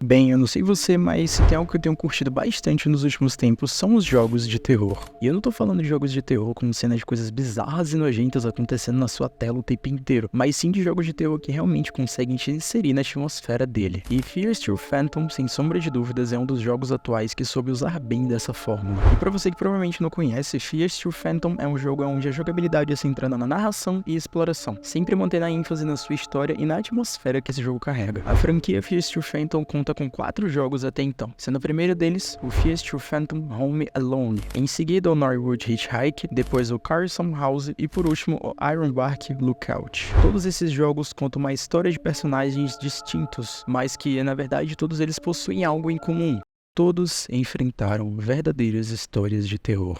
Bem, eu não sei você, mas se tem algo que eu tenho curtido bastante nos últimos tempos são os jogos de terror. E eu não tô falando de jogos de terror com cenas de coisas bizarras e nojentas acontecendo na sua tela o tempo inteiro, mas sim de jogos de terror que realmente conseguem te inserir na atmosfera dele. E Fears True Phantom, sem sombra de dúvidas, é um dos jogos atuais que soube usar bem dessa fórmula. E pra você que provavelmente não conhece, Fears True Phantom é um jogo onde a jogabilidade é centrada na narração e exploração, sempre mantendo a ênfase na sua história e na atmosfera que esse jogo carrega. A franquia Fears True Phantom conta com 4 jogos até então, sendo o primeiro deles o Fears True Phantom Home Alone, em seguida o Norwood Hitchhike, depois o Carson House e por último o Ironbark Lookout. Todos esses jogos contam uma história de personagens distintos, mas que na verdade todos eles possuem algo em comum. Todos enfrentaram verdadeiras histórias de terror.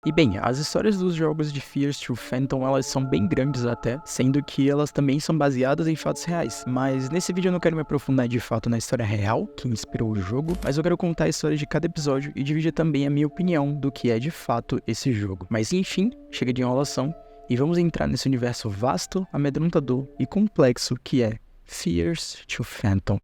E bem, as histórias dos jogos de Fears True Phantom, elas são bem grandes até, sendo que elas também são baseadas em fatos reais. Mas nesse vídeo eu não quero me aprofundar de fato na história real que inspirou o jogo, mas eu quero contar a história de cada episódio e dividir também a minha opinião do que é de fato esse jogo. Mas enfim, chega de enrolação e vamos entrar nesse universo vasto, amedrontador e complexo que é Fears True Phantom.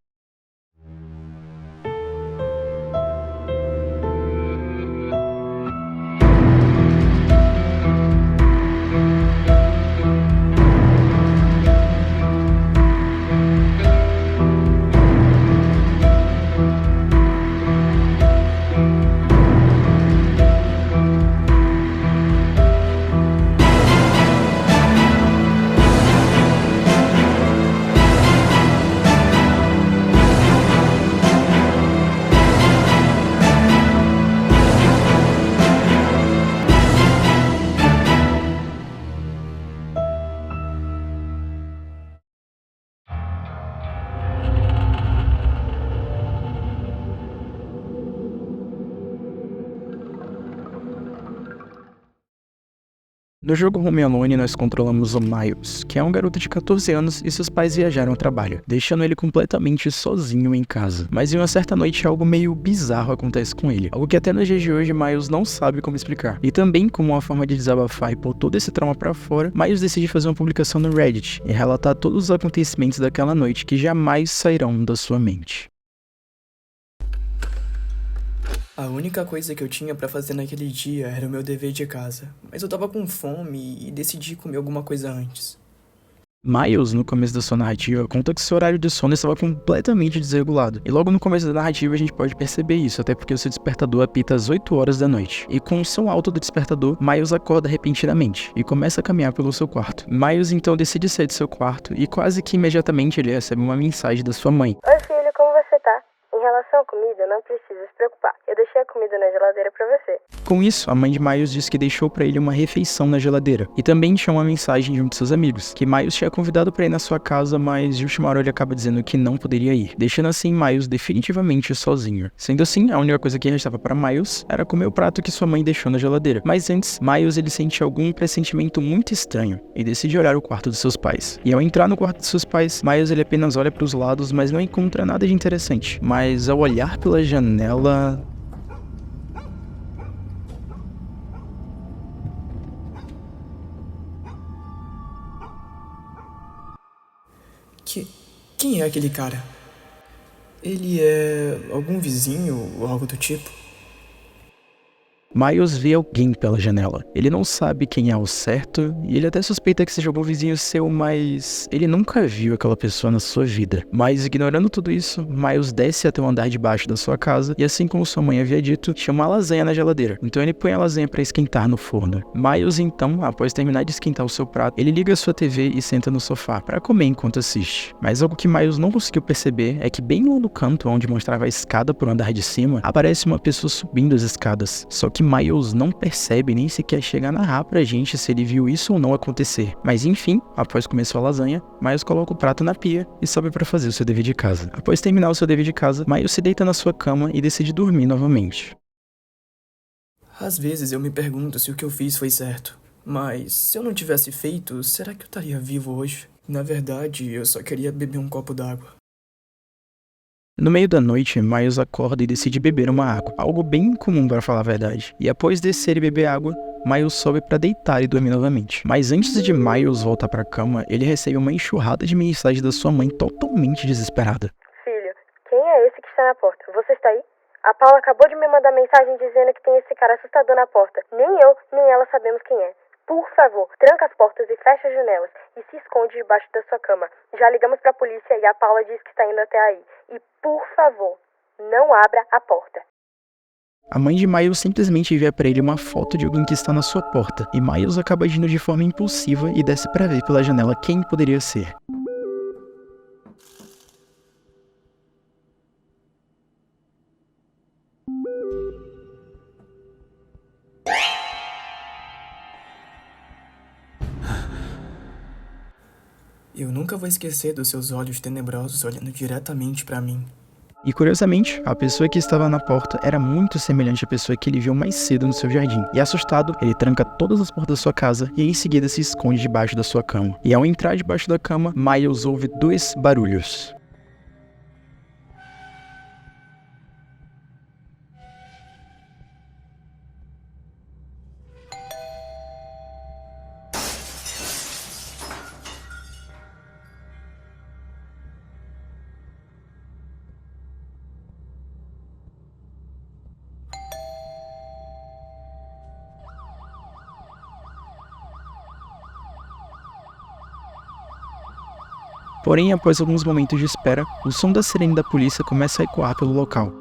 No jogo Home Alone, nós controlamos o Miles, que é um garoto de 14 anos e seus pais viajaram ao trabalho, deixando ele completamente sozinho em casa. Mas em uma certa noite, algo meio bizarro acontece com ele, algo que até nos dias de hoje Miles não sabe como explicar. E também, como uma forma de desabafar e pôr todo esse trauma pra fora, Miles decide fazer uma publicação no Reddit e relatar todos os acontecimentos daquela noite que jamais sairão da sua mente. A única coisa que eu tinha pra fazer naquele dia era o meu dever de casa, mas eu tava com fome e decidi comer alguma coisa antes. Miles, no começo da sua narrativa, conta que seu horário de sono estava completamente desregulado. E logo no começo da narrativa a gente pode perceber isso, até porque o seu despertador apita às 8 horas da noite. E com o som alto do despertador, Miles acorda repentinamente e começa a caminhar pelo seu quarto. Miles então decide sair do seu quarto e quase que imediatamente ele recebe uma mensagem da sua mãe. Oi filho, como você tá? Em relação à comida, não precisa se preocupar. Eu deixei a comida na geladeira pra você. Com isso, a mãe de Miles diz que deixou pra ele uma refeição na geladeira. E também tinha uma mensagem de um de seus amigos, que Miles tinha convidado pra ir na sua casa, mas de última hora ele acaba dizendo que não poderia ir, deixando assim Miles definitivamente sozinho. Sendo assim, a única coisa que restava pra Miles era comer o prato que sua mãe deixou na geladeira. Mas antes, Miles ele sente algum pressentimento muito estranho e decide olhar o quarto dos seus pais. E ao entrar no quarto dos seus pais, Miles ele apenas olha pros lados, mas não encontra nada de interessante. Mas ao olhar pela janela... Quem é aquele cara? Ele é algum vizinho ou algo do tipo? Miles vê alguém pela janela. Ele não sabe quem é ao certo, e ele até suspeita que seja algum vizinho seu, mas ele nunca viu aquela pessoa na sua vida. Mas ignorando tudo isso, Miles desce até o andar de baixo da sua casa, e assim como sua mãe havia dito, chama a lasanha na geladeira. Então ele põe a lasanha para esquentar no forno. Miles então, após terminar de esquentar o seu prato, ele liga a sua TV e senta no sofá para comer enquanto assiste. Mas algo que Miles não conseguiu perceber é que bem lá no canto onde mostrava a escada pro andar de cima, aparece uma pessoa subindo as escadas. Só que Miles não percebe nem sequer chega a narrar pra gente se ele viu isso ou não acontecer. Mas enfim, após comer sua lasanha, Miles coloca o prato na pia e sobe pra fazer o seu dever de casa. Após terminar o seu dever de casa, Miles se deita na sua cama e decide dormir novamente. Às vezes eu me pergunto se o que eu fiz foi certo, mas se eu não tivesse feito, será que eu estaria vivo hoje? Na verdade, eu só queria beber um copo d'água. No meio da noite, Miles acorda e decide beber uma água, algo bem incomum para falar a verdade. E após descer e beber água, Miles sobe para deitar e dormir novamente. Mas antes de Miles voltar para a cama, ele recebe uma enxurrada de mensagens da sua mãe totalmente desesperada. Filho, quem é esse que está na porta. Você está aí? A Paula acabou de me mandar mensagem dizendo que tem esse cara assustador na porta. Nem eu, nem ela sabemos quem é. Por favor, tranca as portas e fecha as janelas. E se esconde debaixo da sua cama. Já ligamos pra polícia e a Paula diz que está indo até aí. E por favor, não abra a porta. A mãe de Miles simplesmente envia pra ele uma foto de alguém que está na sua porta. E Miles acaba agindo de forma impulsiva e desce pra ver pela janela quem poderia ser. Eu nunca vou esquecer dos seus olhos tenebrosos olhando diretamente pra mim. E curiosamente, a pessoa que estava na porta era muito semelhante à pessoa que ele viu mais cedo no seu jardim. E assustado, ele tranca todas as portas da sua casa e em seguida se esconde debaixo da sua cama. E ao entrar debaixo da cama, Miles ouve 2 barulhos. Porém, após alguns momentos de espera, o som da sirene da polícia começa a ecoar pelo local.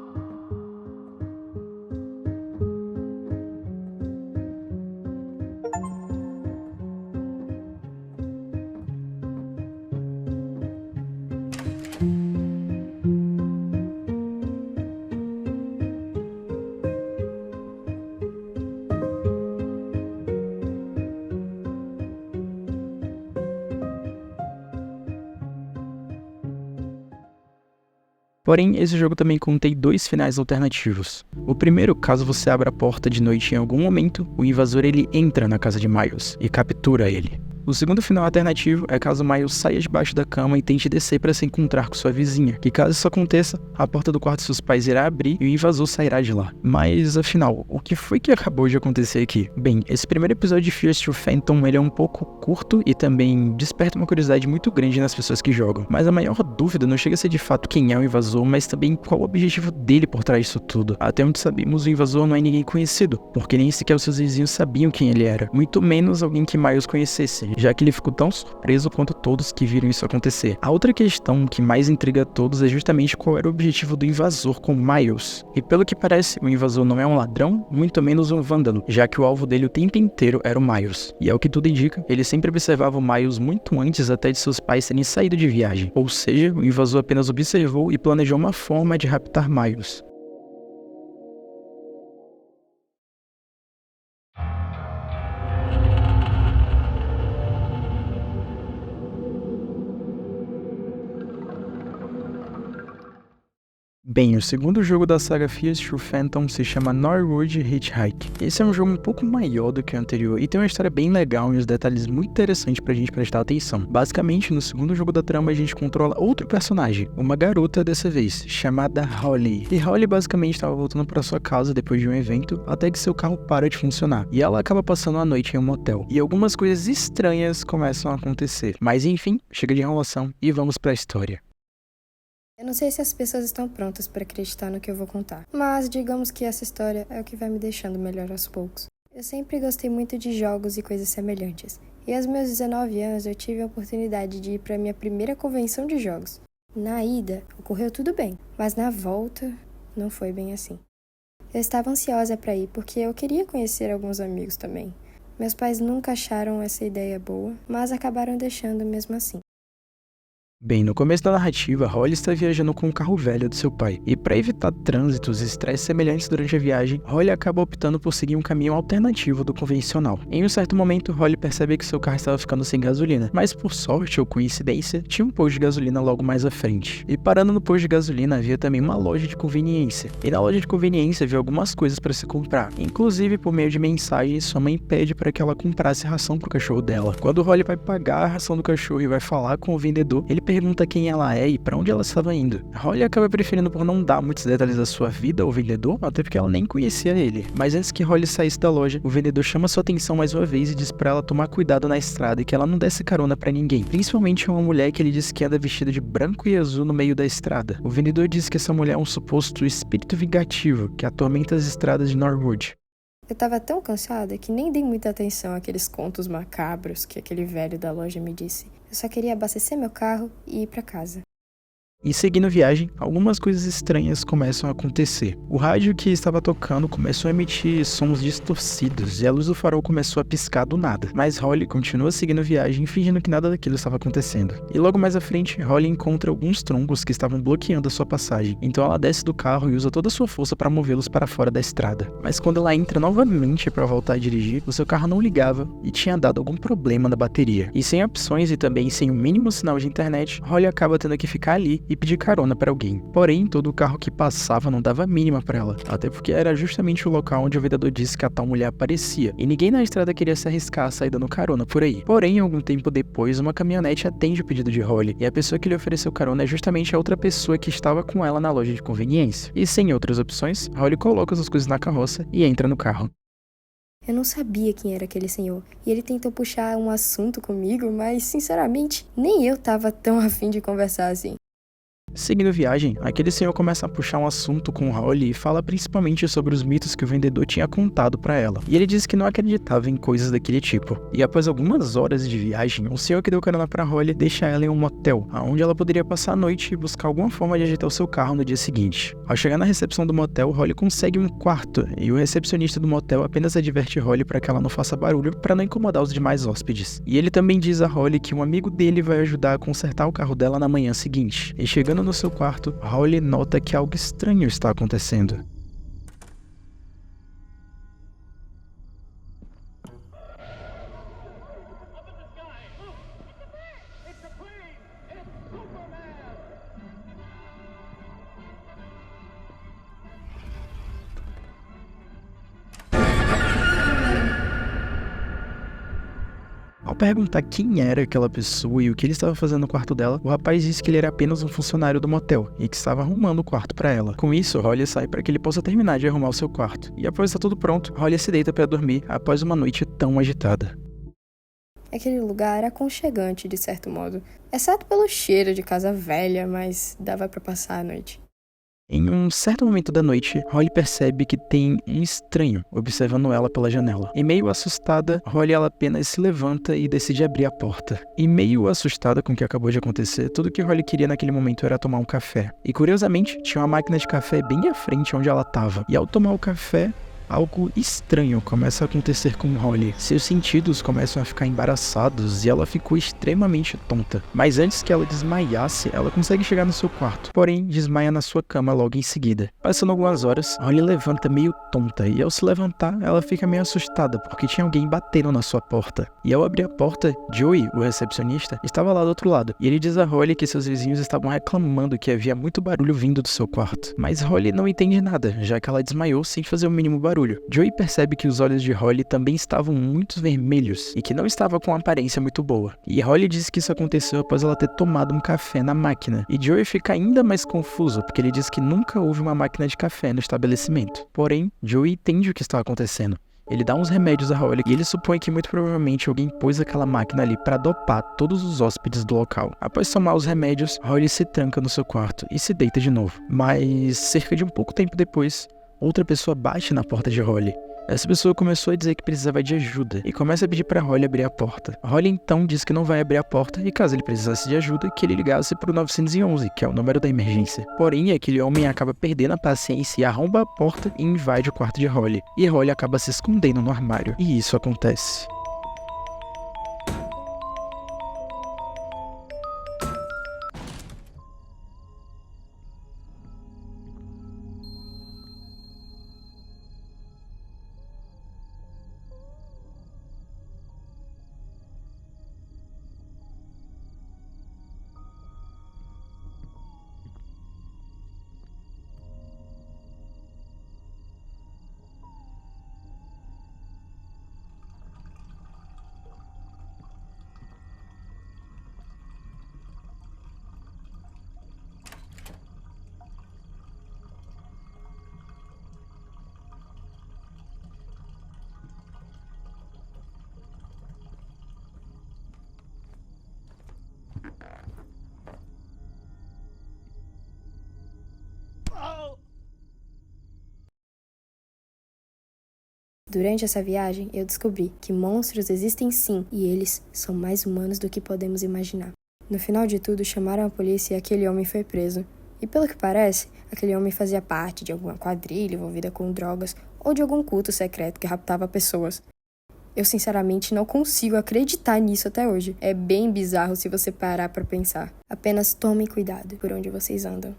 Porém, esse jogo também contém 2 finais alternativos. O primeiro, caso você abra a porta de noite em algum momento, o invasor ele entra na casa de Miles e captura ele. O segundo final alternativo é caso Miles saia debaixo da cama e tente descer para se encontrar com sua vizinha, que caso isso aconteça, a porta do quarto de seus pais irá abrir e o invasor sairá de lá. Mas, afinal, o que foi que acabou de acontecer aqui? Bem, esse primeiro episódio de Fears to Phantom ele é um pouco curto e também desperta uma curiosidade muito grande nas pessoas que jogam. Mas a maior dúvida não chega a ser de fato quem é o invasor, mas também qual o objetivo dele por trás disso tudo. Até onde sabemos, o invasor não é ninguém conhecido, porque nem sequer os seus vizinhos sabiam quem ele era, muito menos alguém que Miles conhecesse, já que ele ficou tão surpreso quanto todos que viram isso acontecer. A outra questão que mais intriga a todos é justamente qual era o objetivo do invasor com Miles. E pelo que parece, o invasor não é um ladrão, muito menos um vândalo, já que o alvo dele o tempo inteiro era o Miles. E ao que tudo indica, ele sempre observava o Miles muito antes até de seus pais terem saído de viagem. Ou seja, o invasor apenas observou e planejou uma forma de raptar Miles. Bem, o segundo jogo da saga Fears to Phantom se chama Norwood Hitchhike. Esse é um jogo um pouco maior do que o anterior e tem uma história bem legal e uns detalhes muito interessantes pra gente prestar atenção. Basicamente, no segundo jogo da trama a gente controla outro personagem, uma garota dessa vez, chamada Holly. E Holly basicamente estava voltando para sua casa depois de um evento, até que seu carro para de funcionar. E ela acaba passando a noite em um motel. E algumas coisas estranhas começam a acontecer. Mas enfim, chega de enrolação e vamos pra história. Eu não sei se as pessoas estão prontas para acreditar no que eu vou contar, mas digamos que essa história é o que vai me deixando melhor aos poucos. Eu sempre gostei muito de jogos e coisas semelhantes, e aos meus 19 anos eu tive a oportunidade de ir para minha primeira convenção de jogos. Na ida, ocorreu tudo bem, mas na volta, não foi bem assim. Eu estava ansiosa para ir porque eu queria conhecer alguns amigos também. Meus pais nunca acharam essa ideia boa, mas acabaram deixando mesmo assim. Bem, no começo da narrativa, Holly está viajando com um carro velho do seu pai, e para evitar trânsitos e estresses semelhantes durante a viagem, Holly acaba optando por seguir um caminho alternativo do convencional. Em um certo momento, Holly percebe que seu carro estava ficando sem gasolina, mas por sorte ou coincidência, tinha um posto de gasolina logo mais à frente. E parando no posto de gasolina havia também uma loja de conveniência, e na loja de conveniência havia algumas coisas para se comprar, inclusive por meio de mensagens, sua mãe pede para que ela comprasse ração para o cachorro dela. Quando Holly vai pagar a ração do cachorro e vai falar com o vendedor, ele pergunta quem ela é e pra onde ela estava indo. Holly acaba preferindo por não dar muitos detalhes da sua vida ao vendedor, até porque ela nem conhecia ele. Mas antes que Holly saísse da loja, o vendedor chama sua atenção mais uma vez e diz pra ela tomar cuidado na estrada e que ela não desse carona pra ninguém, principalmente uma mulher que ele diz que anda vestida de branco e azul no meio da estrada. O vendedor diz que essa mulher é um suposto espírito vingativo que atormenta as estradas de Norwood. Eu tava tão cansada que nem dei muita atenção àqueles contos macabros que aquele velho da loja me disse. Eu só queria abastecer meu carro e ir pra casa. E seguindo viagem, algumas coisas estranhas começam a acontecer. O rádio que estava tocando começou a emitir sons distorcidos e a luz do farol começou a piscar do nada. Mas Holly continua seguindo viagem, fingindo que nada daquilo estava acontecendo. E logo mais à frente, Holly encontra alguns troncos que estavam bloqueando a sua passagem. Então ela desce do carro e usa toda a sua força para movê-los para fora da estrada. Mas quando ela entra novamente para voltar a dirigir, o seu carro não ligava e tinha dado algum problema na bateria. E sem opções e também sem o mínimo sinal de internet, Holly acaba tendo que ficar ali e pedir carona para alguém. Porém, todo o carro que passava não dava a mínima para ela, até porque era justamente o local onde o vendedor disse que a tal mulher aparecia, e ninguém na estrada queria se arriscar a sair dando carona por aí. Porém, algum tempo depois, uma caminhonete atende o pedido de Holly, e a pessoa que lhe ofereceu carona é justamente a outra pessoa que estava com ela na loja de conveniência. E sem outras opções, Holly coloca as coisas na carroça e entra no carro. Eu não sabia quem era aquele senhor, e ele tentou puxar um assunto comigo, mas, sinceramente, nem eu tava tão afim de conversar assim. Seguindo viagem, aquele senhor começa a puxar um assunto com Holly e fala principalmente sobre os mitos que o vendedor tinha contado pra ela. E ele diz que não acreditava em coisas daquele tipo. E após algumas horas de viagem, o senhor que deu carona pra Holly deixa ela em um motel, onde ela poderia passar a noite e buscar alguma forma de ajeitar o seu carro no dia seguinte. Ao chegar na recepção do motel, Holly consegue um quarto, e o recepcionista do motel apenas adverte Holly para que ela não faça barulho para não incomodar os demais hóspedes. E ele também diz a Holly que um amigo dele vai ajudar a consertar o carro dela na manhã seguinte. E chegando no seu quarto, Holly nota que algo estranho está acontecendo. Ao perguntar quem era aquela pessoa e o que ele estava fazendo no quarto dela, o rapaz disse que ele era apenas um funcionário do motel e que estava arrumando o quarto para ela. Com isso, Holly sai para que ele possa terminar de arrumar o seu quarto. E após estar tudo pronto, Holly se deita para dormir após uma noite tão agitada. Aquele lugar era aconchegante, de certo modo, exceto pelo cheiro de casa velha, mas dava pra passar a noite. Em um certo momento da noite, Holly percebe que tem um estranho observando ela pela janela. E meio assustada, Holly ela apenas se levanta e decide abrir a porta. E meio assustada com o que acabou de acontecer, tudo que Holly queria naquele momento era tomar um café. E curiosamente, tinha uma máquina de café bem à frente onde ela estava. E ao tomar o café, algo estranho começa a acontecer com Holly. Seus sentidos começam a ficar embaraçados e ela ficou extremamente tonta. Mas antes que ela desmaiasse, ela consegue chegar no seu quarto. Porém, desmaia na sua cama logo em seguida. Passando algumas horas, Holly levanta meio tonta e ao se levantar, ela fica meio assustada porque tinha alguém batendo na sua porta. E ao abrir a porta, Joey, o recepcionista, estava lá do outro lado. E ele diz a Holly que seus vizinhos estavam reclamando que havia muito barulho vindo do seu quarto. Mas Holly não entende nada, já que ela desmaiou sem fazer o mínimo barulho. Joey percebe que os olhos de Holly também estavam muito vermelhos e que não estava com uma aparência muito boa. E Holly diz que isso aconteceu após ela ter tomado um café na máquina. E Joey fica ainda mais confuso porque ele diz que nunca houve uma máquina de café no estabelecimento. Porém, Joey entende o que está acontecendo. Ele dá uns remédios a Holly e ele supõe que muito provavelmente alguém pôs aquela máquina ali para dopar todos os hóspedes do local. Após tomar os remédios, Holly se tranca no seu quarto e se deita de novo. Mas cerca de um pouco tempo depois, outra pessoa bate na porta de Holly. Essa pessoa começou a dizer que precisava de ajuda e começa a pedir para Holly abrir a porta. Holly então diz que não vai abrir a porta e caso ele precisasse de ajuda, que ele ligasse para o 911, que é o número da emergência. Porém, aquele homem acaba perdendo a paciência e arromba a porta e invade o quarto de Holly. E Holly acaba se escondendo no armário. E isso acontece. Durante essa viagem, eu descobri que monstros existem sim, e eles são mais humanos do que podemos imaginar. No final de tudo, chamaram a polícia e aquele homem foi preso. E pelo que parece, aquele homem fazia parte de alguma quadrilha envolvida com drogas ou de algum culto secreto que raptava pessoas. Eu sinceramente não consigo acreditar nisso até hoje. É bem bizarro se você parar pra pensar. Apenas tomem cuidado por onde vocês andam.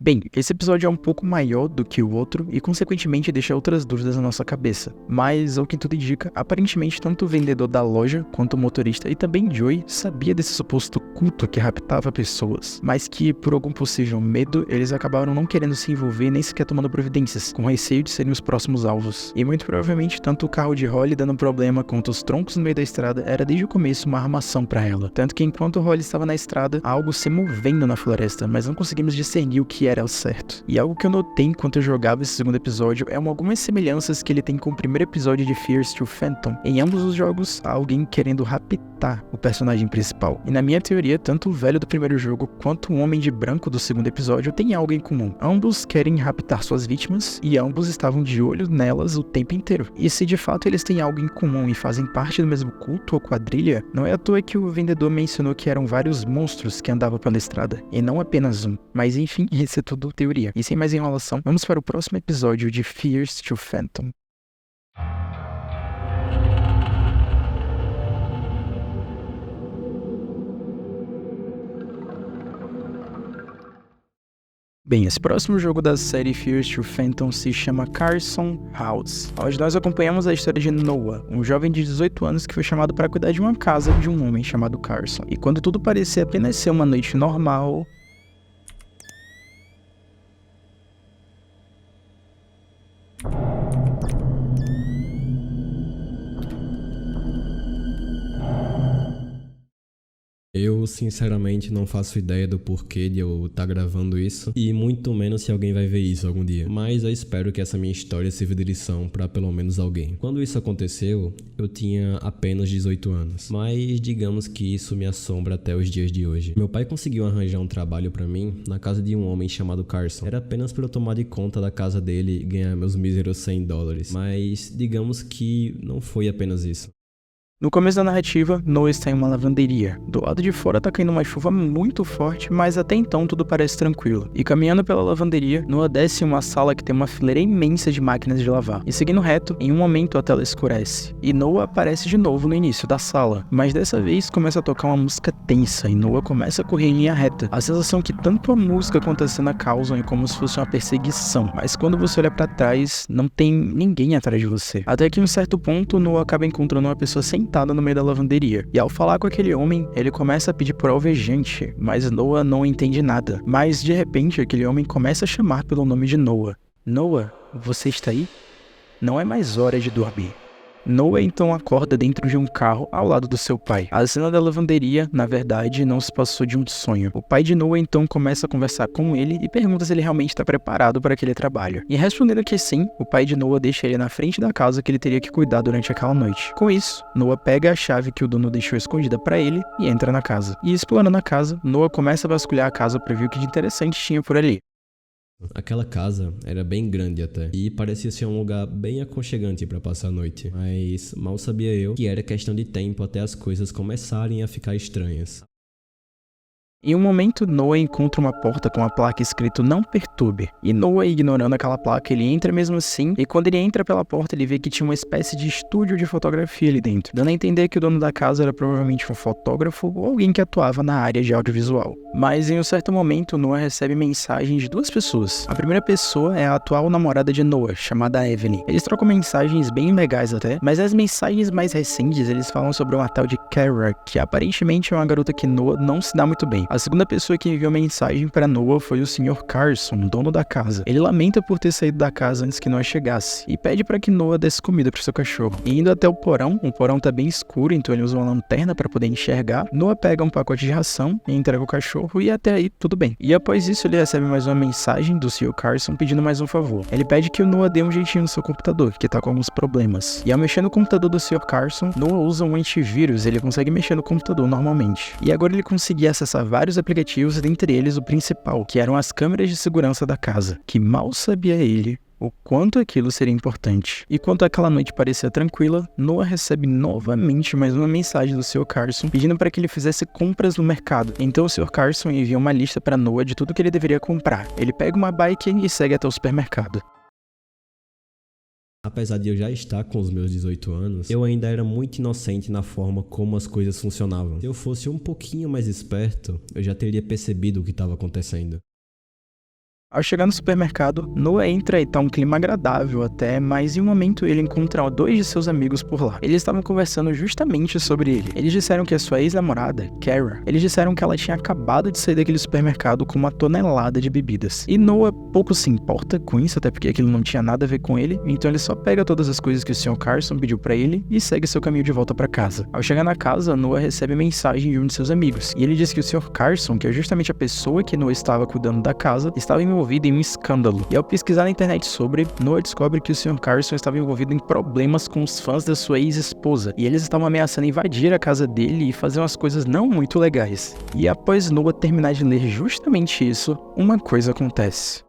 Bem, esse episódio é um pouco maior do que o outro e consequentemente deixa outras dúvidas na nossa cabeça. Mas, ao que tudo indica, aparentemente tanto o vendedor da loja quanto o motorista e também Joey sabia desse suposto culto que raptava pessoas, mas que, por algum possível medo, eles acabaram não querendo se envolver nem sequer tomando providências, com receio de serem os próximos alvos. E muito provavelmente tanto o carro de Holly dando problema quanto os troncos no meio da estrada era desde o começo uma armação para ela. Tanto que enquanto Holly estava na estrada, há algo se movendo na floresta, mas não conseguimos discernir o que era ao certo. E algo que eu notei enquanto eu jogava esse segundo episódio é algumas semelhanças que ele tem com o primeiro episódio de Fears to Phantom. Em ambos os jogos, há alguém querendo raptar o personagem principal. E na minha teoria, tanto o velho do primeiro jogo quanto o homem de branco do segundo episódio têm algo em comum. Ambos querem raptar suas vítimas e ambos estavam de olho nelas o tempo inteiro. E se de fato eles têm algo em comum e fazem parte do mesmo culto ou quadrilha, não é à toa que o vendedor mencionou que eram vários monstros que andavam pela estrada, e não apenas um. Mas enfim, isso é tudo teoria. E sem mais enrolação, vamos para o próximo episódio de Fears to Phantom. Bem, esse próximo jogo da série Fears to Phantom se chama Carson House, onde nós acompanhamos a história de Noah, um jovem de 18 anos que foi chamado para cuidar de uma casa de um homem chamado Carson. E quando tudo parecia apenas ser uma noite normal, eu, sinceramente, não faço ideia do porquê de eu estar gravando isso, e muito menos se alguém vai ver isso algum dia. Mas eu espero que essa minha história sirva de lição para pelo menos alguém. Quando isso aconteceu, eu tinha apenas 18 anos, mas digamos que isso me assombra até os dias de hoje. Meu pai conseguiu arranjar um trabalho para mim na casa de um homem chamado Carson. Era apenas para eu tomar de conta da casa dele e ganhar meus míseros $100, mas digamos que não foi apenas isso. No começo da narrativa, Noah está em uma lavanderia. Do lado de fora tá caindo uma chuva muito forte, mas até então tudo parece tranquilo. E caminhando pela lavanderia, Noah desce em uma sala que tem uma fileira imensa de máquinas de lavar. E seguindo reto, em um momento a tela escurece. E Noah aparece de novo no início da sala. Mas dessa vez começa a tocar uma música tensa e Noah começa a correr em linha reta. A sensação que tanto a música quanto a cena causam é como se fosse uma perseguição. Mas quando você olha pra trás, não tem ninguém atrás de você. Até que em um certo ponto, Noah acaba encontrando uma pessoa sentada no meio da lavanderia. E ao falar com aquele homem, ele começa a pedir por alvejante, mas Noah não entende nada. Mas de repente, aquele homem começa a chamar pelo nome de Noah. Noah, você está aí? Não é mais hora de dormir. Noah então acorda dentro de um carro ao lado do seu pai. A cena da lavanderia, na verdade, não se passou de um sonho. O pai de Noah então começa a conversar com ele e pergunta se ele realmente está preparado para aquele trabalho. E respondendo que sim, o pai de Noah deixa ele na frente da casa que ele teria que cuidar durante aquela noite. Com isso, Noah pega a chave que o dono deixou escondida para ele e entra na casa. E explorando a casa, Noah começa a vasculhar a casa para ver o que de interessante tinha por ali. Aquela casa era bem grande até, e parecia ser um lugar bem aconchegante para passar a noite, mas mal sabia eu que era questão de tempo até as coisas começarem a ficar estranhas. Em um momento, Noah encontra uma porta com a placa escrito "Não perturbe". E Noah, ignorando aquela placa, ele entra mesmo assim, e quando ele entra pela porta, ele vê que tinha uma espécie de estúdio de fotografia ali dentro, dando a entender que o dono da casa era provavelmente um fotógrafo ou alguém que atuava na área de audiovisual. Mas em um certo momento, Noah recebe mensagens de duas pessoas. A primeira pessoa é a atual namorada de Noah, chamada Evelyn. Eles trocam mensagens bem legais até, mas as mensagens mais recentes, eles falam sobre uma tal de Kara, que aparentemente é uma garota que Noah não se dá muito bem. A segunda pessoa que enviou mensagem para Noah foi o Sr. Carson, dono da casa. Ele lamenta por ter saído da casa antes que Noah chegasse e pede para que Noah desse comida para seu cachorro. E indo até o porão tá bem escuro, então ele usa uma lanterna para poder enxergar. Noah pega um pacote de ração e entrega o cachorro e até aí tudo bem. E após isso ele recebe mais uma mensagem do Sr. Carson pedindo mais um favor. Ele pede que o Noah dê um jeitinho no seu computador, que tá com alguns problemas. E ao mexer no computador do Sr. Carson, Noah usa um antivírus, ele consegue mexer no computador normalmente. E agora ele conseguia acessar vários aplicativos, dentre eles o principal, que eram as câmeras de segurança da casa, que mal sabia ele o quanto aquilo seria importante. E quanto aquela noite parecia tranquila, Noah recebe novamente mais uma mensagem do Sr. Carson pedindo para que ele fizesse compras no mercado. Então o Sr. Carson envia uma lista para Noah de tudo que ele deveria comprar. Ele pega uma bike e segue até o supermercado. Apesar de eu já estar com os meus 18 anos, eu ainda era muito inocente na forma como as coisas funcionavam. Se eu fosse um pouquinho mais esperto, eu já teria percebido o que estava acontecendo. Ao chegar no supermercado, Noah entra e tá um clima agradável até, mas em um momento ele encontra dois de seus amigos por lá. Eles estavam conversando justamente sobre ele. Eles disseram que a sua ex-namorada, Kara, eles disseram que ela tinha acabado de sair daquele supermercado com uma tonelada de bebidas. E Noah pouco se importa com isso, até porque aquilo não tinha nada a ver com ele, então ele só pega todas as coisas que o Sr. Carson pediu pra ele e segue seu caminho de volta pra casa. Ao chegar na casa, Noah recebe mensagem de um de seus amigos, e ele diz que o Sr. Carson, que é justamente a pessoa que Noah estava cuidando da casa, estava envolvido em um escândalo. E ao pesquisar na internet sobre, Noah descobre que o Sr. Carson estava envolvido em problemas com os fãs da sua ex-esposa, e eles estavam ameaçando invadir a casa dele e fazer umas coisas não muito legais. E após Noah terminar de ler justamente isso, uma coisa acontece.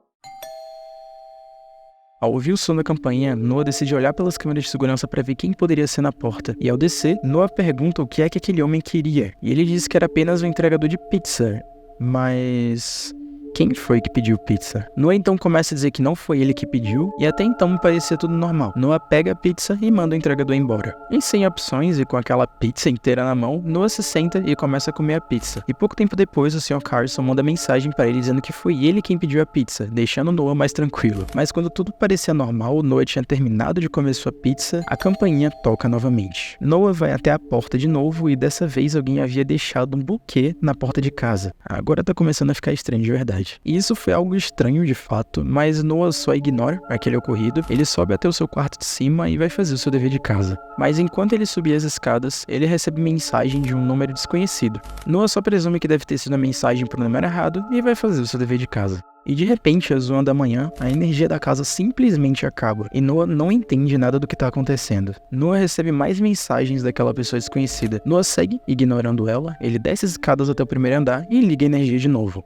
Ao ouvir o som da campainha, Noah decide olhar pelas câmeras de segurança para ver quem poderia ser na porta. E ao descer, Noah pergunta o que é que aquele homem queria. E ele diz que era apenas um entregador de pizza. Mas quem foi que pediu pizza? Noah então começa a dizer que não foi ele que pediu, e até então me parecia tudo normal. Noah pega a pizza e manda o entregador embora. E sem opções e com aquela pizza inteira na mão, Noah se senta e começa a comer a pizza. E pouco tempo depois, o Sr. Carson manda mensagem para ele dizendo que foi ele quem pediu a pizza, deixando Noah mais tranquilo. Mas quando tudo parecia normal, Noah tinha terminado de comer sua pizza, a campainha toca novamente. Noah vai até a porta de novo e dessa vez alguém havia deixado um buquê na porta de casa. Agora tá começando a ficar estranho de verdade. E isso foi algo estranho de fato, mas Noah só ignora aquele ocorrido, ele sobe até o seu quarto de cima e vai fazer o seu dever de casa. Mas enquanto ele subia as escadas, ele recebe mensagem de um número desconhecido. Noah só presume que deve ter sido uma mensagem para o número errado e vai fazer o seu dever de casa. E de repente, às 1 da manhã, a energia da casa simplesmente acaba, e Noah não entende nada do que está acontecendo. Noah recebe mais mensagens daquela pessoa desconhecida. Noah segue, ignorando ela, ele desce as escadas até o primeiro andar e liga a energia de novo.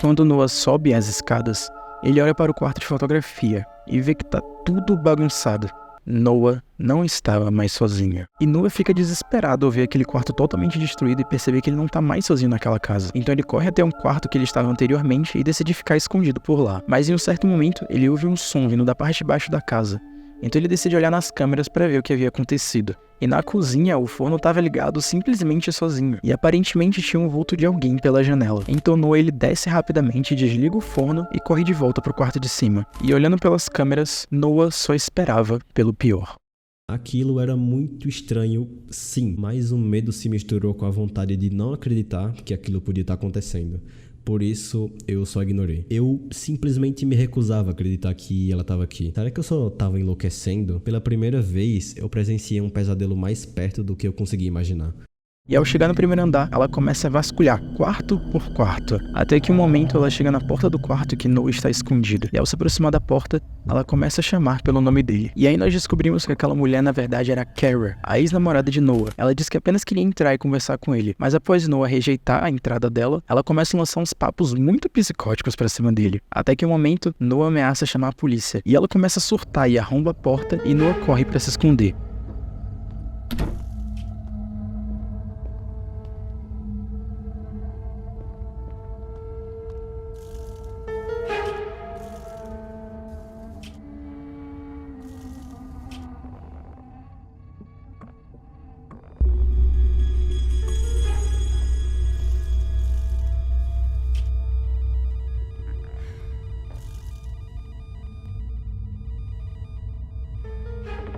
Quando Noah sobe as escadas, ele olha para o quarto de fotografia e vê que tá tudo bagunçado. Noah não estava mais sozinho. E Noah fica desesperado ao ver aquele quarto totalmente destruído e perceber que ele não tá mais sozinho naquela casa. Então ele corre até um quarto que ele estava anteriormente e decide ficar escondido por lá. Mas em um certo momento, ele ouve um som vindo da parte de baixo da casa. Então ele decide olhar nas câmeras para ver o que havia acontecido. E na cozinha, o forno estava ligado simplesmente sozinho. E aparentemente tinha um vulto de alguém pela janela. Então Noah ele desce rapidamente, desliga o forno e corre de volta pro quarto de cima. E olhando pelas câmeras, Noah só esperava pelo pior. Aquilo era muito estranho, sim, mas o medo se misturou com a vontade de não acreditar que aquilo podia estar acontecendo. Por isso, eu só ignorei. Eu simplesmente me recusava a acreditar que ela estava aqui. Será que eu só estava enlouquecendo? Pela primeira vez, eu presenciei um pesadelo mais perto do que eu conseguia imaginar. E ao chegar no primeiro andar, ela começa a vasculhar quarto por quarto, até que um momento ela chega na porta do quarto que Noah está escondido. E ao se aproximar da porta, ela começa a chamar pelo nome dele. E aí nós descobrimos que aquela mulher na verdade era Kara, a ex-namorada de Noah. Ela disse que apenas queria entrar e conversar com ele, mas após Noah rejeitar a entrada dela, ela começa a lançar uns papos muito psicóticos pra cima dele. Até que um momento, Noah ameaça chamar a polícia. E ela começa a surtar e arromba a porta e Noah corre pra se esconder.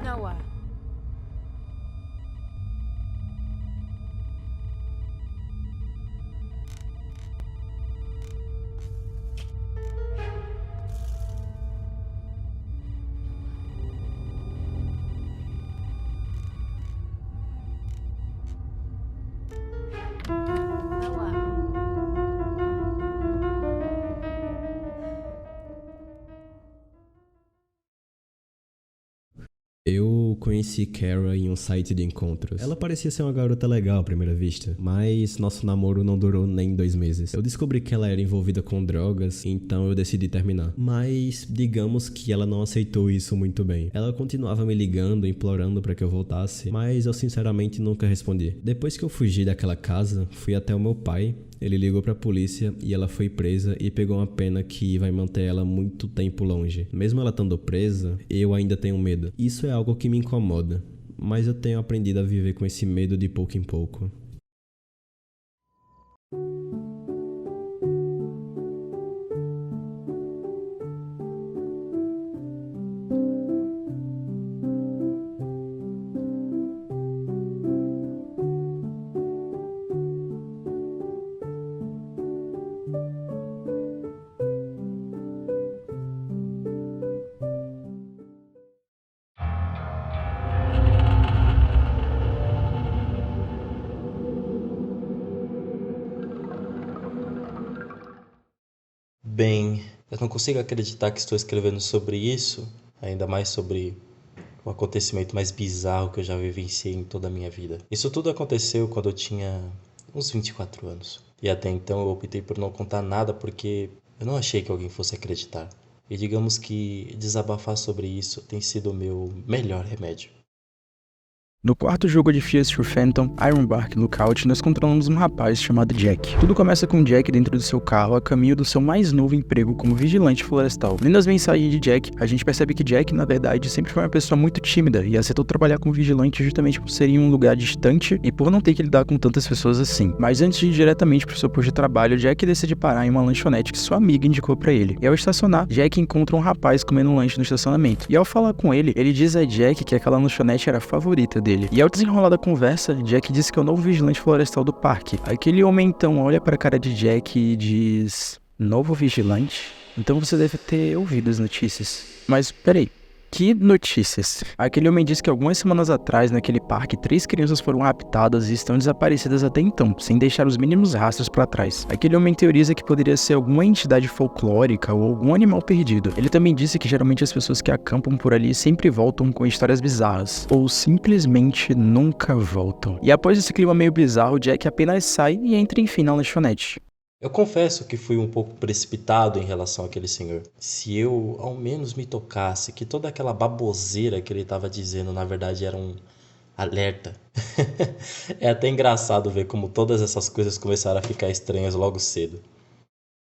Noah. Eu conheci Kara em um site de encontros. Ela parecia ser uma garota legal à primeira vista, mas nosso namoro não durou nem 2 meses. Eu descobri que ela era envolvida com drogas, então eu decidi terminar. Mas digamos que ela não aceitou isso muito bem. Ela continuava me ligando, implorando para que eu voltasse, mas eu sinceramente nunca respondi. Depois que eu fugi daquela casa, fui até o meu pai. Ele ligou pra polícia e ela foi presa e pegou uma pena que vai manter ela muito tempo longe. Mesmo ela estando presa, eu ainda tenho medo. Isso é algo que me incomoda, mas eu tenho aprendido a viver com esse medo de pouco em pouco. Bem, eu não consigo acreditar que estou escrevendo sobre isso, ainda mais sobre o acontecimento mais bizarro que eu já vivenciei em toda a minha vida. Isso tudo aconteceu quando eu tinha uns 24 anos. E até então eu optei por não contar nada porque eu não achei que alguém fosse acreditar. E digamos que desabafar sobre isso tem sido o meu melhor remédio. No quarto jogo de Fears Through Phantom, Ironbark Lookout, nós controlamos um rapaz chamado Jack. Tudo começa com Jack dentro do seu carro a caminho do seu mais novo emprego como vigilante florestal. Lendo as mensagens de Jack, a gente percebe que Jack, na verdade, sempre foi uma pessoa muito tímida e aceitou trabalhar como vigilante justamente por ser em um lugar distante e por não ter que lidar com tantas pessoas assim. Mas antes de ir diretamente pro seu posto de trabalho, Jack decide parar em uma lanchonete que sua amiga indicou pra ele. E ao estacionar, Jack encontra um rapaz comendo um lanche no estacionamento. E ao falar com ele, ele diz a Jack que aquela lanchonete era a favorita dele. E ao desenrolar da conversa, Jack diz que é o novo vigilante florestal do parque. Aquele homem então olha para a cara de Jack e diz: novo vigilante? Então você deve ter ouvido as notícias. Mas peraí, que notícias? Aquele homem disse que algumas semanas atrás, naquele parque, 3 crianças foram raptadas e estão desaparecidas até então, sem deixar os mínimos rastros para trás. Aquele homem teoriza que poderia ser alguma entidade folclórica ou algum animal perdido. Ele também disse que geralmente as pessoas que acampam por ali sempre voltam com histórias bizarras, ou simplesmente nunca voltam. E após esse clima meio bizarro, Jack apenas sai e entra enfim na lanchonete. Eu confesso que fui um pouco precipitado em relação àquele senhor. Se eu ao menos me tocasse que toda aquela baboseira que ele estava dizendo na verdade era um alerta. É até engraçado ver como todas essas coisas começaram a ficar estranhas logo cedo.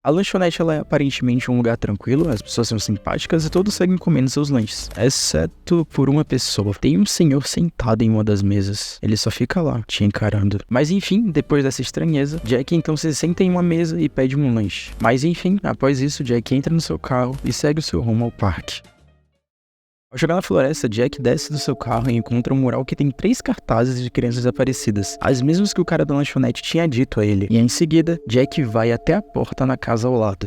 A lanchonete ela é aparentemente um lugar tranquilo, as pessoas são simpáticas e todos seguem comendo seus lanches, exceto por uma pessoa. Tem um senhor sentado em uma das mesas, ele só fica lá, te encarando. Mas enfim, depois dessa estranheza, Jack então se senta em uma mesa e pede um lanche. Mas enfim, após isso, Jack entra no seu carro e segue o seu rumo ao parque. Ao chegar na floresta, Jack desce do seu carro e encontra um mural que tem 3 cartazes de crianças desaparecidas, as mesmas que o cara da lanchonete tinha dito a ele. E em seguida, Jack vai até a porta na casa ao lado.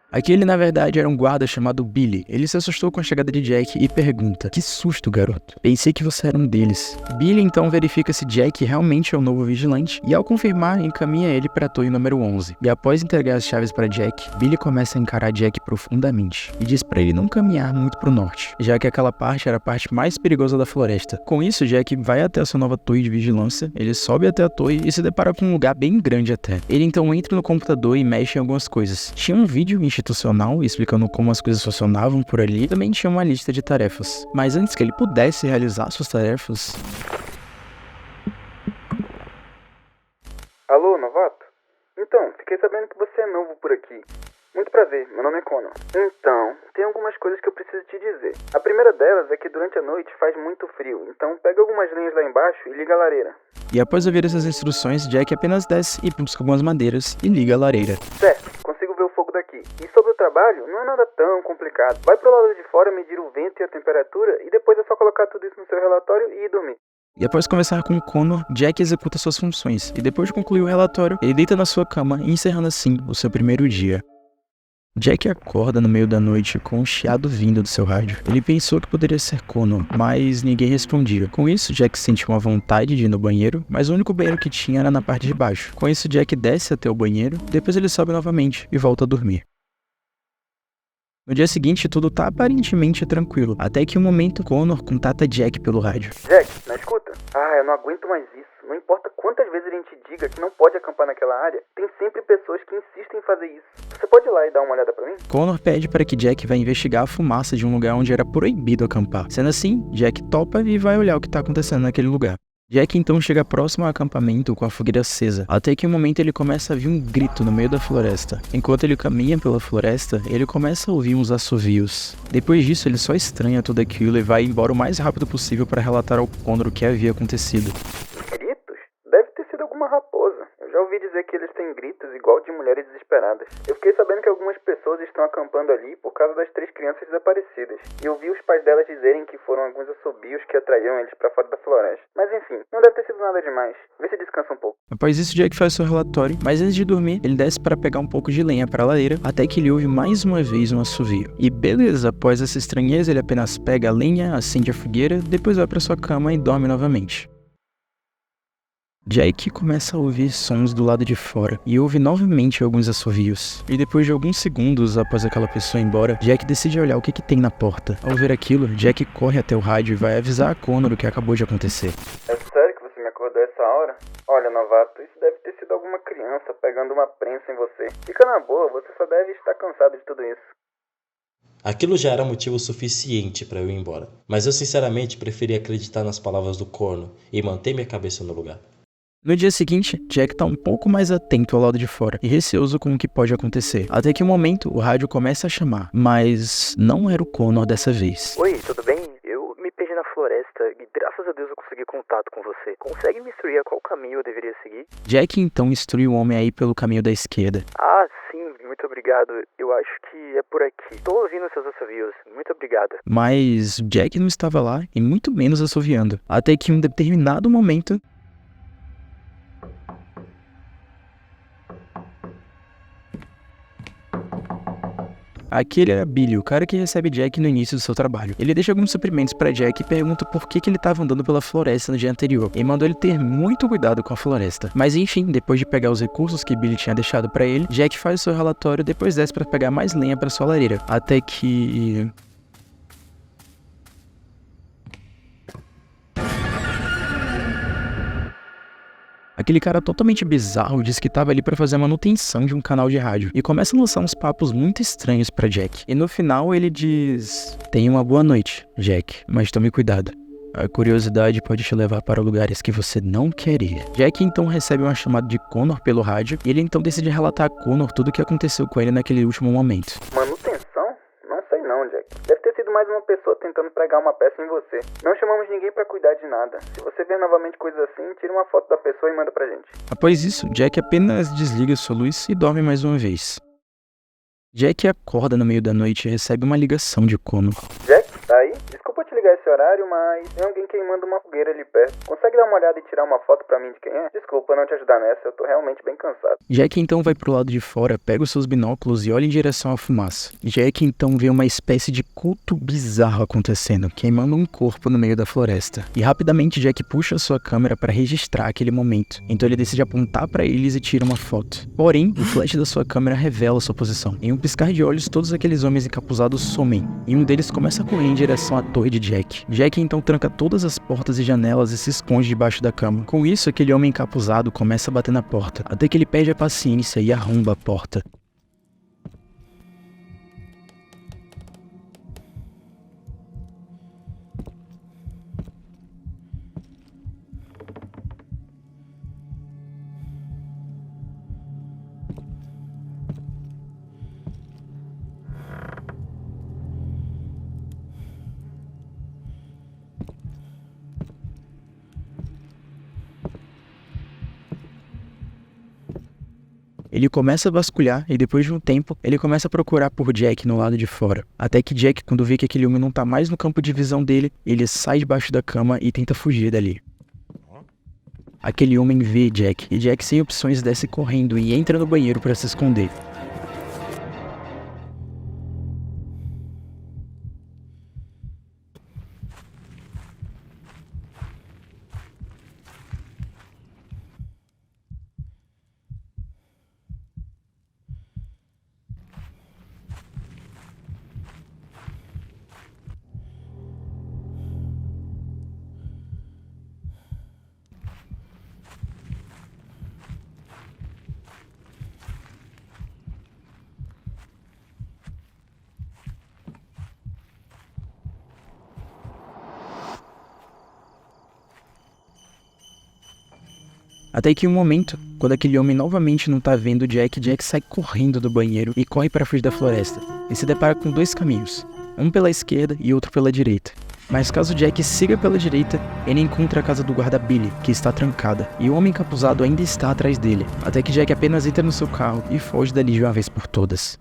Aquele, na verdade, era um guarda chamado Billy. Ele se assustou com a chegada de Jack e pergunta: que susto, garoto. Pensei que você era um deles. Billy então verifica se Jack realmente é o novo vigilante e, ao confirmar, encaminha ele para a torre número 11. E após entregar as chaves para Jack, Billy começa a encarar Jack profundamente e diz para ele não caminhar muito para o norte, já que aquela parte era a parte mais perigosa da floresta. Com isso, Jack vai até a sua nova torre de vigilância, ele sobe até a torre e se depara com um lugar bem grande até. Ele então entra no computador e mexe em algumas coisas. Tinha um vídeo institucional explicando como as coisas funcionavam por ali e também tinha uma lista de tarefas. Mas antes que ele pudesse realizar suas tarefas... Alô, novato? Então, fiquei sabendo que você é novo por aqui. Muito prazer, meu nome é Connor. Então, tem algumas coisas que eu preciso te dizer. A primeira delas é que durante a noite faz muito frio, então pega algumas lenhas lá embaixo e liga a lareira. E após ouvir essas instruções, Jack apenas desce e busca algumas madeiras e liga a lareira. Certo, consigo ver o fogo daqui. E sobre o trabalho, não é nada tão complicado. Vai pro lado de fora medir o vento e a temperatura e depois é só colocar tudo isso no seu relatório e ir dormir. E após conversar com Connor, Jack executa suas funções. E depois de concluir o relatório, ele deita na sua cama, encerrando assim o seu primeiro dia. Jack acorda no meio da noite com um chiado vindo do seu rádio. Ele pensou que poderia ser Connor, mas ninguém respondia. Com isso, Jack sentiu uma vontade de ir no banheiro, mas o único banheiro que tinha era na parte de baixo. Com isso, Jack desce até o banheiro, depois ele sobe novamente e volta a dormir. No dia seguinte, tudo tá aparentemente tranquilo, até que um momento Connor contata Jack pelo rádio. Jack, na escuta? Eu não aguento mais isso. Não importa quantas vezes a gente diga que não pode acampar naquela área, tem sempre pessoas que insistem em fazer isso. Você pode ir lá e dar uma olhada pra mim? Connor pede para que Jack vá investigar a fumaça de um lugar onde era proibido acampar. Sendo assim, Jack topa e vai olhar o que tá acontecendo naquele lugar. Jack então chega próximo ao acampamento com a fogueira acesa, até que um momento ele começa a ouvir um grito no meio da floresta. Enquanto ele caminha pela floresta, ele começa a ouvir uns assovios. Depois disso, ele só estranha tudo aquilo e vai embora o mais rápido possível para relatar ao Connor o que havia acontecido. Gritos? Deve ter sido alguma raposa. Eu já ouvi dizer que eles têm gritos igual de mulheres desesperadas. Eu fiquei sabendo que algumas pessoas estão acampando ali por causa das 3 crianças desaparecidas. E eu vi os pais delas dizerem que foram alguns assobios que atraíram eles pra fora da floresta. Mas enfim, não deve ter sido nada demais. Vê se descansa um pouco. Após isso, Jack faz seu relatório, mas antes de dormir, ele desce para pegar um pouco de lenha para a lareira, até que ele ouve mais uma vez um assovio. E beleza, após essa estranheza, ele apenas pega a lenha, acende a fogueira, depois vai para sua cama e dorme novamente. Jack começa a ouvir sons do lado de fora e ouve novamente alguns assovios. E depois de alguns segundos após aquela pessoa ir embora, Jack decide olhar o que tem na porta. Ao ver aquilo, Jack corre até o rádio e vai avisar a Connor o que acabou de acontecer. É sério que você me acordou essa hora? Olha, novato, isso deve ter sido alguma criança pegando uma prensa em você. Fica na boa, você só deve estar cansado de tudo isso. Aquilo já era motivo suficiente para eu ir embora, mas eu sinceramente preferi acreditar nas palavras do corno e manter minha cabeça no lugar. No dia seguinte, Jack tá um pouco mais atento ao lado de fora e receoso com o que pode acontecer. Até que um momento, o rádio começa a chamar, mas não era o Connor dessa vez. Oi, tudo bem? Eu me perdi na floresta e graças a Deus eu consegui contato com você. Consegue me instruir a qual caminho eu deveria seguir? Jack então instrui o homem a ir pelo caminho da esquerda. Ah, sim, muito obrigado. Eu acho que é por aqui. Tô ouvindo seus assovios. Muito obrigado. Mas Jack não estava lá e muito menos assoviando. Até que em um determinado momento... Aquele era Billy, o cara que recebe Jack no início do seu trabalho. Ele deixa alguns suprimentos pra Jack e pergunta por que ele estava andando pela floresta no dia anterior. E mandou ele ter muito cuidado com a floresta. Mas enfim, depois de pegar os recursos que Billy tinha deixado pra ele, Jack faz o seu relatório e depois desce pra pegar mais lenha pra sua lareira. Até que... Aquele cara totalmente bizarro diz que tava ali pra fazer a manutenção de um canal de rádio e começa a lançar uns papos muito estranhos pra Jack. E no final ele diz: "Tenha uma boa noite, Jack, mas tome cuidado. A curiosidade pode te levar para lugares que você não quer ir." Jack então recebe uma chamada de Connor pelo rádio e ele então decide relatar a Connor tudo o que aconteceu com ele naquele último momento. Manutenção? Não sei não, Jack. Deve ter sido mais uma pessoa tentando pregar uma peça em você. Não chamamos ninguém pra cuidar de nada. Se você ver novamente coisas assim, tira uma foto da pessoa e manda pra gente. Após isso, Jack apenas desliga sua luz e dorme mais uma vez. Jack acorda no meio da noite e recebe uma ligação de Connor. Jack, tá aí? Desculpa te ligar esse horário, mas tem alguém queimando uma fogueira ali perto. Consegue dar uma olhada e tirar uma foto pra mim de quem é? Desculpa não te ajudar nessa, eu tô realmente bem cansado. Jack então vai pro lado de fora, pega os seus binóculos e olha em direção à fumaça. Jack então vê uma espécie de culto bizarro acontecendo, queimando um corpo no meio da floresta. E rapidamente Jack puxa sua câmera para registrar aquele momento. Então ele decide apontar para eles e tira uma foto. Porém, o flash da sua câmera revela sua posição. Em um piscar de olhos, todos aqueles homens encapuzados somem, e um deles começa a correr em direção à torre de Jack. Jack então tranca todas as portas e janelas e se esconde debaixo da cama. Com isso, aquele homem encapuzado começa a bater na porta, até que ele perde a paciência e arromba a porta. Ele começa a vasculhar e depois de um tempo, ele começa a procurar por Jack no lado de fora. Até que Jack, quando vê que aquele homem não tá mais no campo de visão dele, ele sai debaixo da cama e tenta fugir dali. Aquele homem vê Jack, e Jack sem opções desce correndo e entra no banheiro para se esconder. Até que em um momento, quando aquele homem novamente não tá vendo o Jack sai correndo do banheiro e corre para fugir da floresta, e se depara com 2 caminhos, um pela esquerda e outro pela direita. Mas caso Jack siga pela direita, ele encontra a casa do guarda Billy, que está trancada, e o homem encapuzado ainda está atrás dele, até que Jack apenas entra no seu carro e foge dali de uma vez por todas.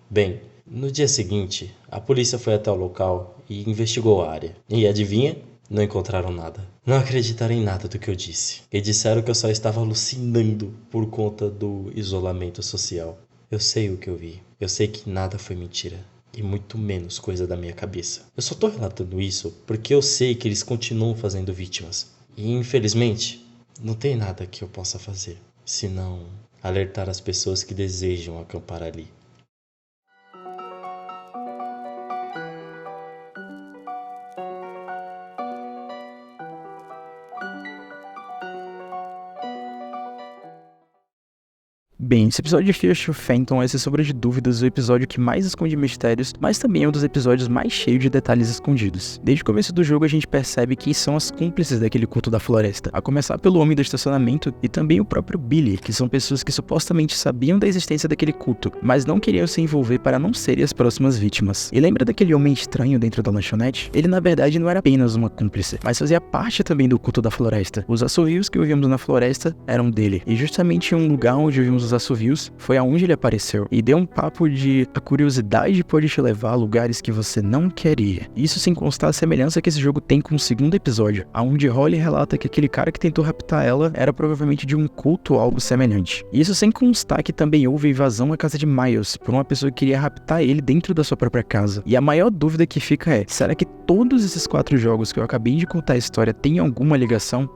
Bem, no dia seguinte, a polícia foi até o local e investigou a área. E adivinha? Não encontraram nada. Não acreditaram em nada do que eu disse. E disseram que eu só estava alucinando por conta do isolamento social. Eu sei o que eu vi. Eu sei que nada foi mentira. E muito menos coisa da minha cabeça. Eu só tô relatando isso porque eu sei que eles continuam fazendo vítimas. E infelizmente, não tem nada que eu possa fazer, senão alertar as pessoas que desejam acampar ali. Bem, esse episódio de Fear of Phantom é, sem sombra de dúvidas, o episódio que mais esconde mistérios, mas também é um dos episódios mais cheios de detalhes escondidos. Desde o começo do jogo a gente percebe quem são as cúmplices daquele culto da floresta, a começar pelo homem do estacionamento e também o próprio Billy, que são pessoas que supostamente sabiam da existência daquele culto, mas não queriam se envolver para não serem as próximas vítimas. E lembra daquele homem estranho dentro da lanchonete? Ele na verdade não era apenas uma cúmplice, mas fazia parte também do culto da floresta. Os assovios que ouvimos na floresta eram dele, e justamente em um lugar onde ouvimos os assovios foi aonde ele apareceu, e deu um papo de a curiosidade pode te levar a lugares que você não quer ir. Isso sem constar a semelhança que esse jogo tem com o segundo episódio, aonde Holly relata que aquele cara que tentou raptar ela era provavelmente de um culto ou algo semelhante. Isso sem constar que também houve invasão à casa de Miles por uma pessoa que queria raptar ele dentro da sua própria casa. E a maior dúvida que fica é, será que todos esses 4 jogos que eu acabei de contar a história têm alguma ligação?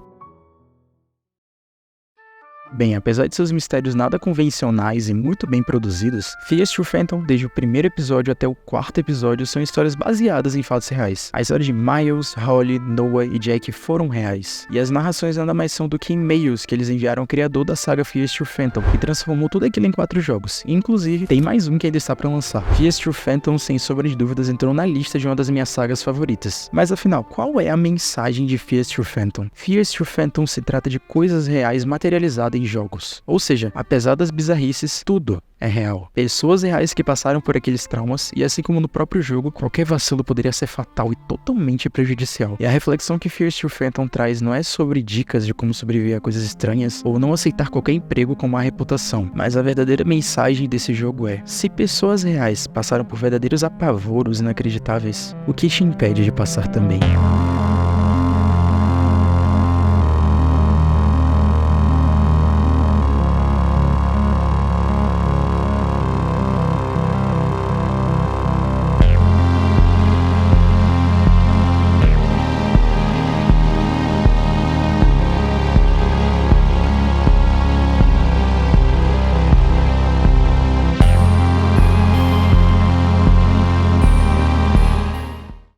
Bem, apesar de seus mistérios nada convencionais e muito bem produzidos, Fear of Phantom, desde o primeiro episódio até o 4º episódio, são histórias baseadas em fatos reais. A história de Miles, Holly, Noah e Jack foram reais, e as narrações nada mais são do que e-mails que eles enviaram ao criador da saga Fear of Phantom, que transformou tudo aquilo em 4 jogos. E, inclusive, tem mais um que ainda está para lançar. Fear of Phantom, sem sombra de dúvidas, entrou na lista de uma das minhas sagas favoritas. Mas afinal, qual é a mensagem de Fear of Phantom? Fear of Phantom se trata de coisas reais materializadas em jogos. Ou seja, apesar das bizarrices, tudo é real. Pessoas reais que passaram por aqueles traumas, e assim como no próprio jogo, qualquer vacilo poderia ser fatal e totalmente prejudicial. E a reflexão que Fear of Phantom traz não é sobre dicas de como sobreviver a coisas estranhas, ou não aceitar qualquer emprego com má reputação, mas a verdadeira mensagem desse jogo é: se pessoas reais passaram por verdadeiros apavoros inacreditáveis, o que te impede de passar também?